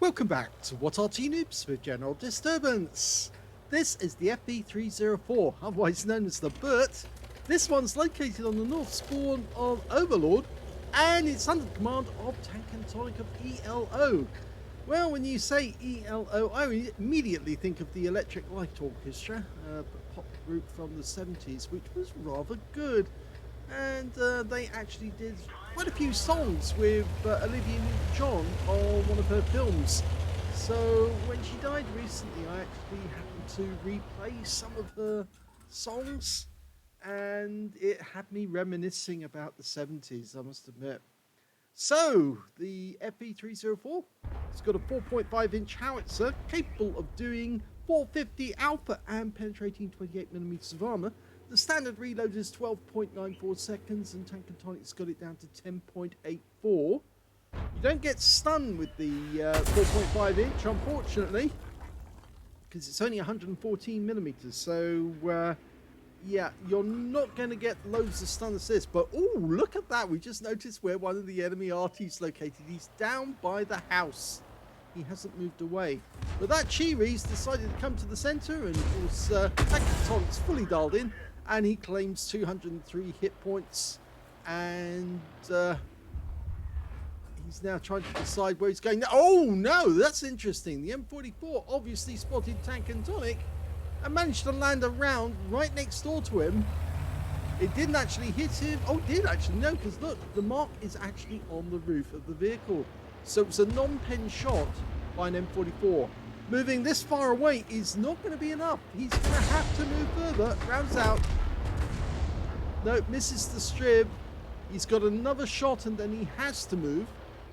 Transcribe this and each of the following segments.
Welcome back to What Are Noobs with General Disturbance. This is the FV304, otherwise known as the Burt. This one's located on the north spawn of Overlord, and it's under the command of TanqAndTonic of ELO. Well, when you say ELO, I immediately think of the Electric Light Orchestra, a pop group from the 70s, which was rather good. And they actually did quite a few songs with Olivia Newton-John on one of her films. So when she died recently, I actually happened to replay some of her songs, and it had me reminiscing about the 70s, I must admit. So the FV304, it's got a 4.5-inch howitzer capable of doing 450 alpha and penetrating 28mm of armor. The standard reload is 12.94 seconds, and TanqAndTonic's got it down to 10.84. You don't get stunned with the 4.5-inch, unfortunately, because it's only 114mm. So, yeah, you're not going to get loads of stun assists. But, oh, look at that. We just noticed where one of the enemy Arty's located. He's down by the house. He hasn't moved away. But that Chiri's decided to come to the center, and of course, TanqAndTonic's fully dialed in. And he claims 203 hit points, and he's now trying to decide where he's going. Oh no, that's interesting. The M44 obviously spotted TanqAndTonic and managed to land a round right next door to him. It didn't actually hit him. Oh, it did actually, no, because look, the mark is actually on the roof of the vehicle. So it's a non-pen shot by an M44. Moving this far away is not going to be enough. He's going to have to move further. Rounds out. No, misses the strib. He's got another shot, and then he has to move.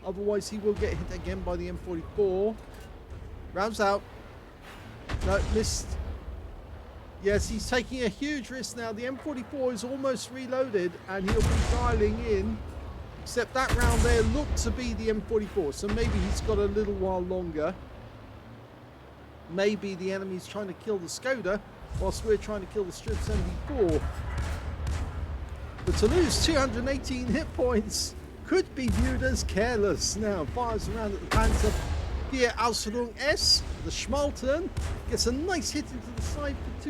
Otherwise, he will get hit again by the M44. Rounds out. No, missed. Yes, he's taking a huge risk now. The M44 is almost reloaded, and he'll be dialing in. Except that round there looked to be the M44, so maybe he's got a little while longer. Maybe the enemy's trying to kill the Skoda whilst we're trying to kill the Strip 74. But to lose 218 hit points could be viewed as careless. Now fires around at the Panzer via Aslains S. The Schmaltern gets a nice hit into the side for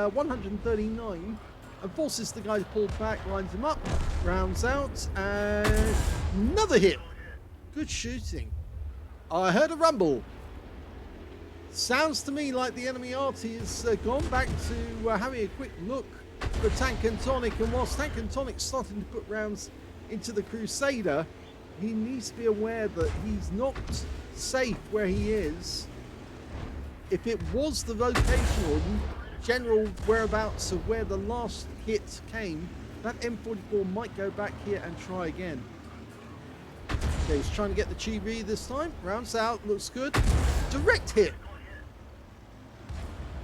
139 and forces the guy to pull back, lines him up, rounds out, and another hit. Good shooting. I heard a rumble. Sounds to me like the enemy Arty has gone back to having a quick look for TanqAndTonic, and whilst TanqAndTonic's starting to put rounds into the Crusader, he needs to be aware that he's not safe where he is. If it was the location or general whereabouts of where the last hit came, that M44 might go back here and try again. Okay, he's trying to get the Chiri this time. Rounds out, looks good. Direct hit.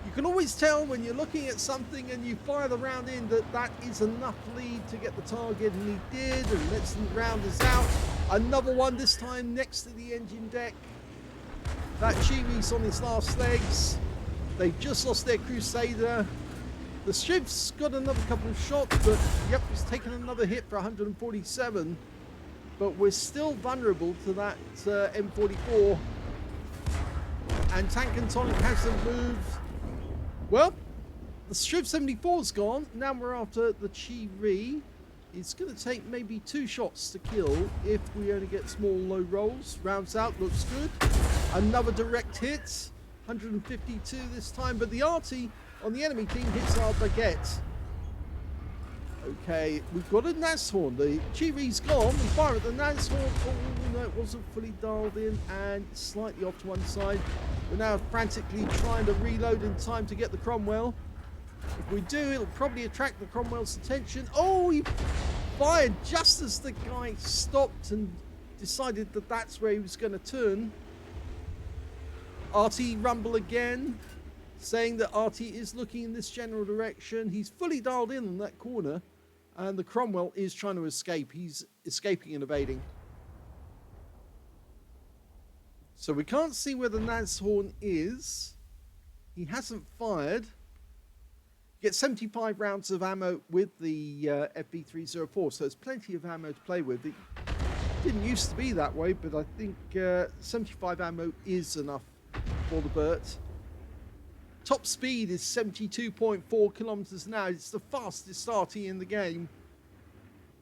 You can always tell when you're looking at something and you fire the round in that is enough lead to get the target, and he did, and next round is out. Another one, this time next to the engine deck. That Chiri's on his last legs. They've just lost their Crusader. The Strib's got another couple of shots, but yep, he's taken another hit for 147. But we're still vulnerable to that M44. And TanqAndTonic hasn't moved. Well, the Strib 74's gone. Now we're after the Chiri. It's going to take maybe 2 shots to kill if we only get small low rolls. Rounds out, looks good. Another direct hit. 152 this time, but the Arty on the enemy team hits our baguette. Okay, we've got a Nashorn. The Chiri's gone. We fire at the Nashorn. Oh, no, it wasn't fully dialed in and slightly off to one side. We're now frantically trying to reload in time to get the Cromwell. If we do, it'll probably attract the Cromwell's attention. Oh, he fired just as the guy stopped and decided that that's where he was going to turn. Arty rumble again, saying that Arty is looking in this general direction. He's fully dialed in on that corner, and the Cromwell is trying to escape. He's escaping and evading. So we can't see where the Nashorn is. He hasn't fired. You get 75 rounds of ammo with the FV304, so there's plenty of ammo to play with. It didn't used to be that way, but I think 75 ammo is enough for the Burt. Top speed is 72.4 kilometers an hour. It's the fastest Arty in the game.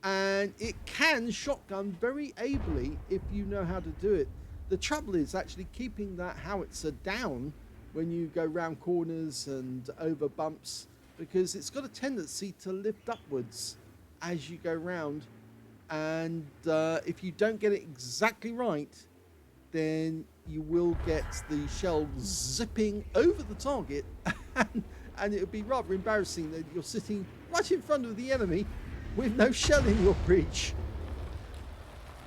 And it can shotgun very ably if you know how to do it. The trouble is actually keeping that howitzer down when you go round corners and over bumps, because it's got a tendency to lift upwards as you go round. And if you don't get it exactly right, then you will get the shell zipping over the target, and it would be rather embarrassing that you're sitting right in front of the enemy with no shell in your breech.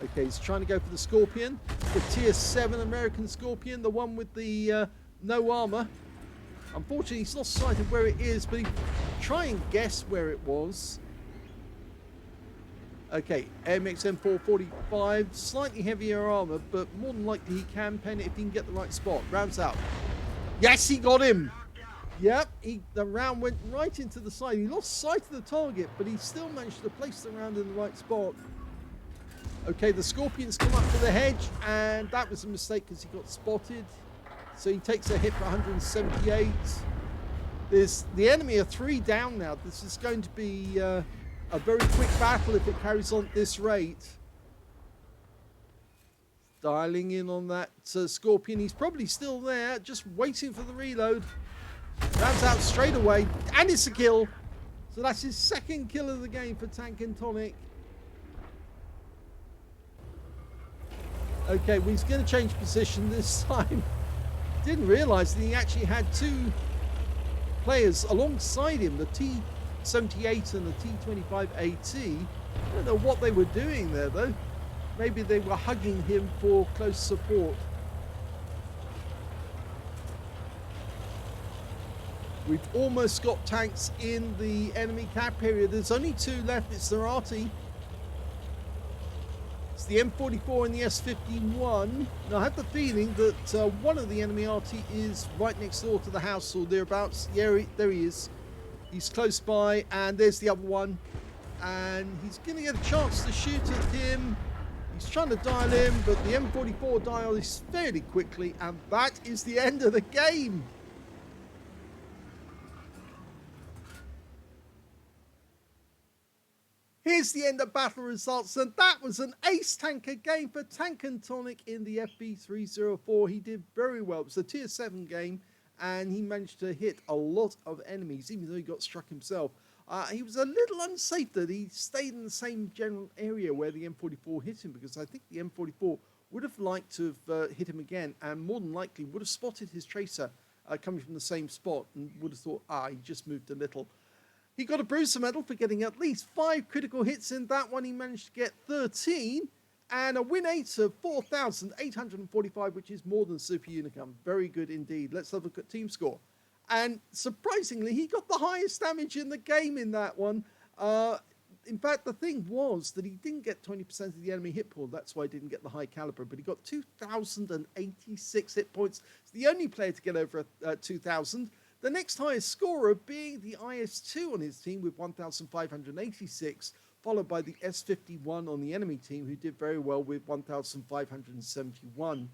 Okay, he's trying to go for the Scorpion, the tier 7 American Scorpion, the one with the no armor. Unfortunately, he's lost sight of where it is, but he try and guess where it was. Okay, MXM445, slightly heavier armor, but more than likely he can pen it if he can get the right spot. Rounds out. Yes, he got him. Yep, the round went right into the side. He lost sight of the target, but he still managed to place the round in the right spot. Okay, the Scorpion's come up to the hedge, and that was a mistake because he got spotted. So he takes a hit for 178. The enemy are 3 down now. This is going to be a very quick battle if it carries on at this rate. Dialing in on that Scorpion. He's probably still there, just waiting for the reload. Rounds out straight away, and it's a kill. So that's his second kill of the game for TanqAndTonic. Okay, well, he's going to change position this time. Didn't realise that he actually had 2 players alongside him, the T78 and the T25AT. I don't know what they were doing there, though. Maybe they were hugging him for close support. We've almost got tanks in the enemy cap area. There's only 2 left. It's the Arty. It's the M44 and the S51. Now, I have the feeling that one of the enemy Arty is right next door to the house or thereabouts. Yeah, there he is. He's close by, and there's the other one. And he's going to get a chance to shoot at him. He's trying to dial in, but the M44 dials fairly quickly, and that is the end of the game. Here's the end of battle results, and that was an ace tanker game for TanqAndTonic in the FV304. He did very well. It was a tier 7 game, and he managed to hit a lot of enemies, even though he got struck himself. He was a little unsafe that he stayed in the same general area where the M44 hit him, because I think the M44 would have liked to have hit him again, and more than likely would have spotted his tracer coming from the same spot, and would have thought, he just moved a little. He got a Bruiser medal for getting at least 5 critical hits in that one. He managed to get 13 and a win rate of 4,845, which is more than Super Unicum. Very good indeed. Let's have a look at team score. And surprisingly, he got the highest damage in the game in that one. In fact, the thing was that he didn't get 20% of the enemy hit pool. That's why he didn't get the high caliber. But he got 2,086 hit points. He's the only player to get over 2,000. The next highest scorer being the IS-2 on his team with 1,586, followed by the S-51 on the enemy team, who did very well with 1,571.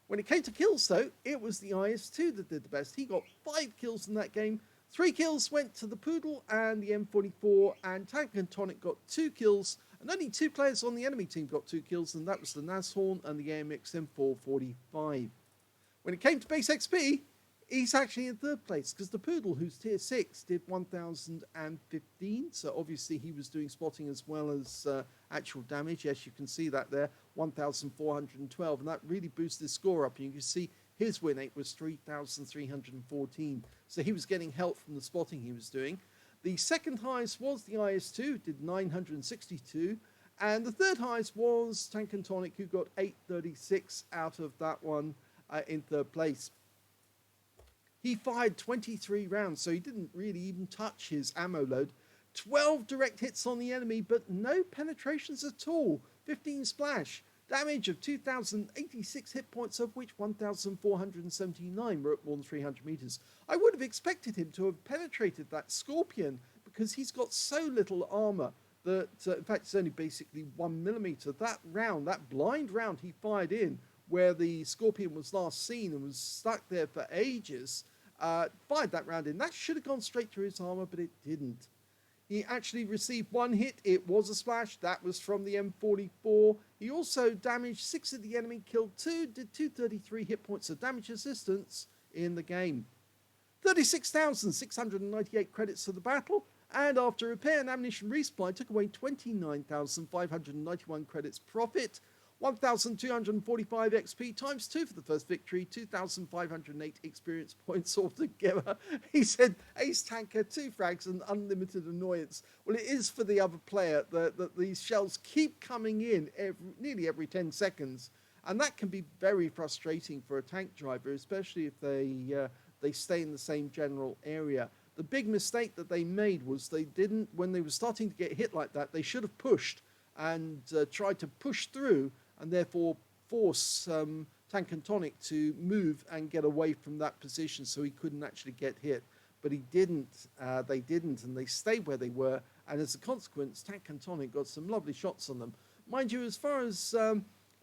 When it came to kills, though, it was the IS-2 that did the best. He got 5 kills in that game. 3 kills went to the Poodle and the M44, and TanqAndTonic got 2 kills, and only 2 players on the enemy team got 2 kills, and that was the Nashorn and the AMX-M445. When it came to base XP, he's actually in 3rd place, because the Poodle, who's tier 6, did 1,015. So obviously he was doing spotting as well as actual damage. Yes, you can see that there, 1,412. And that really boosted his score up. And you can see his win rate was 3,314. So he was getting help from the spotting he was doing. The second highest was the IS-2, did 962. And the third highest was TanqAndTonic, who got 836 out of that one in 3rd place. He fired 23 rounds, so he didn't really even touch his ammo load. 12 direct hits on the enemy, but no penetrations at all. 15 splash. Damage of 2,086 hit points, of which 1,479 were at more than 300 meters. I would have expected him to have penetrated that Scorpion because he's got so little armor that, in fact, it's only basically 1 millimeter. That round, that blind round he fired in, where the Scorpion was last seen and was stuck there for ages, fired that round in. That should have gone straight through his armor, but it didn't. He actually received one hit. It was a splash. That was from the M44. He also damaged 6 of the enemy, killed 2, did 233 hit points of damage assistance in the game. 36,698 credits for the battle, and after repair and ammunition resupply, took away 29,591 credits profit. 1,245 XP times 2 for the first victory, 2,508 experience points altogether. He said, Ace Tanker, 2 frags and unlimited annoyance. Well, it is for the other player that these shells keep coming in nearly every 10 seconds. And that can be very frustrating for a tank driver, especially if they stay in the same general area. The big mistake that they made was they didn't, when they were starting to get hit like that, they should have pushed and tried to push through and therefore force TanqAndTonic to move and get away from that position so he couldn't actually get hit. But he didn't, they didn't, and they stayed where they were, and as a consequence, TanqAndTonic got some lovely shots on them. Mind you, as far as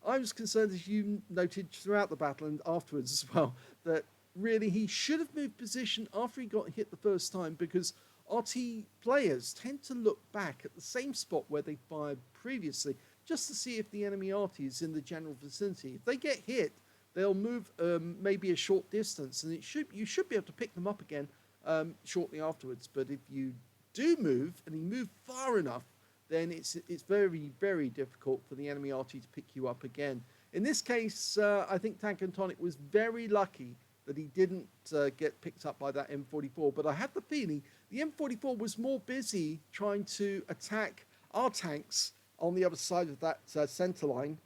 I was concerned, as you noted throughout the battle and afterwards as well, that really he should have moved position after he got hit the first time, because Arty players tend to look back at the same spot where they fired previously, just to see if the enemy Arty is in the general vicinity. If they get hit, they'll move maybe a short distance, and you should be able to pick them up again shortly afterwards. But if you do move, and you move far enough, then it's very, very difficult for the enemy Arty to pick you up again. In this case, I think TanqAndTonic was very lucky that he didn't get picked up by that M44, but I had the feeling the M44 was more busy trying to attack our tanks on the other side of that center line,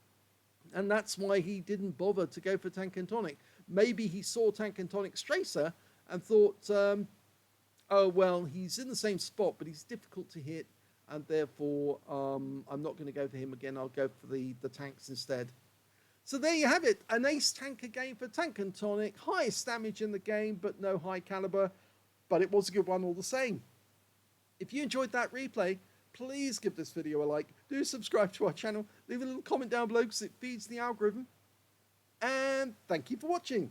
and that's why he didn't bother to go for TanqAndTonic. Maybe he saw TanqAndTonic's tracer and thought, oh well, he's in the same spot, but he's difficult to hit, and therefore I'm not going to go for him again. I'll go for the tanks instead. So there you have it, an ace tanker game for TanqAndTonic. Highest damage in the game, but no high caliber, but it was a good one all the same. If you enjoyed that replay, please give this video a like, do subscribe to our channel, leave a little comment down below because it feeds the algorithm, and thank you for watching.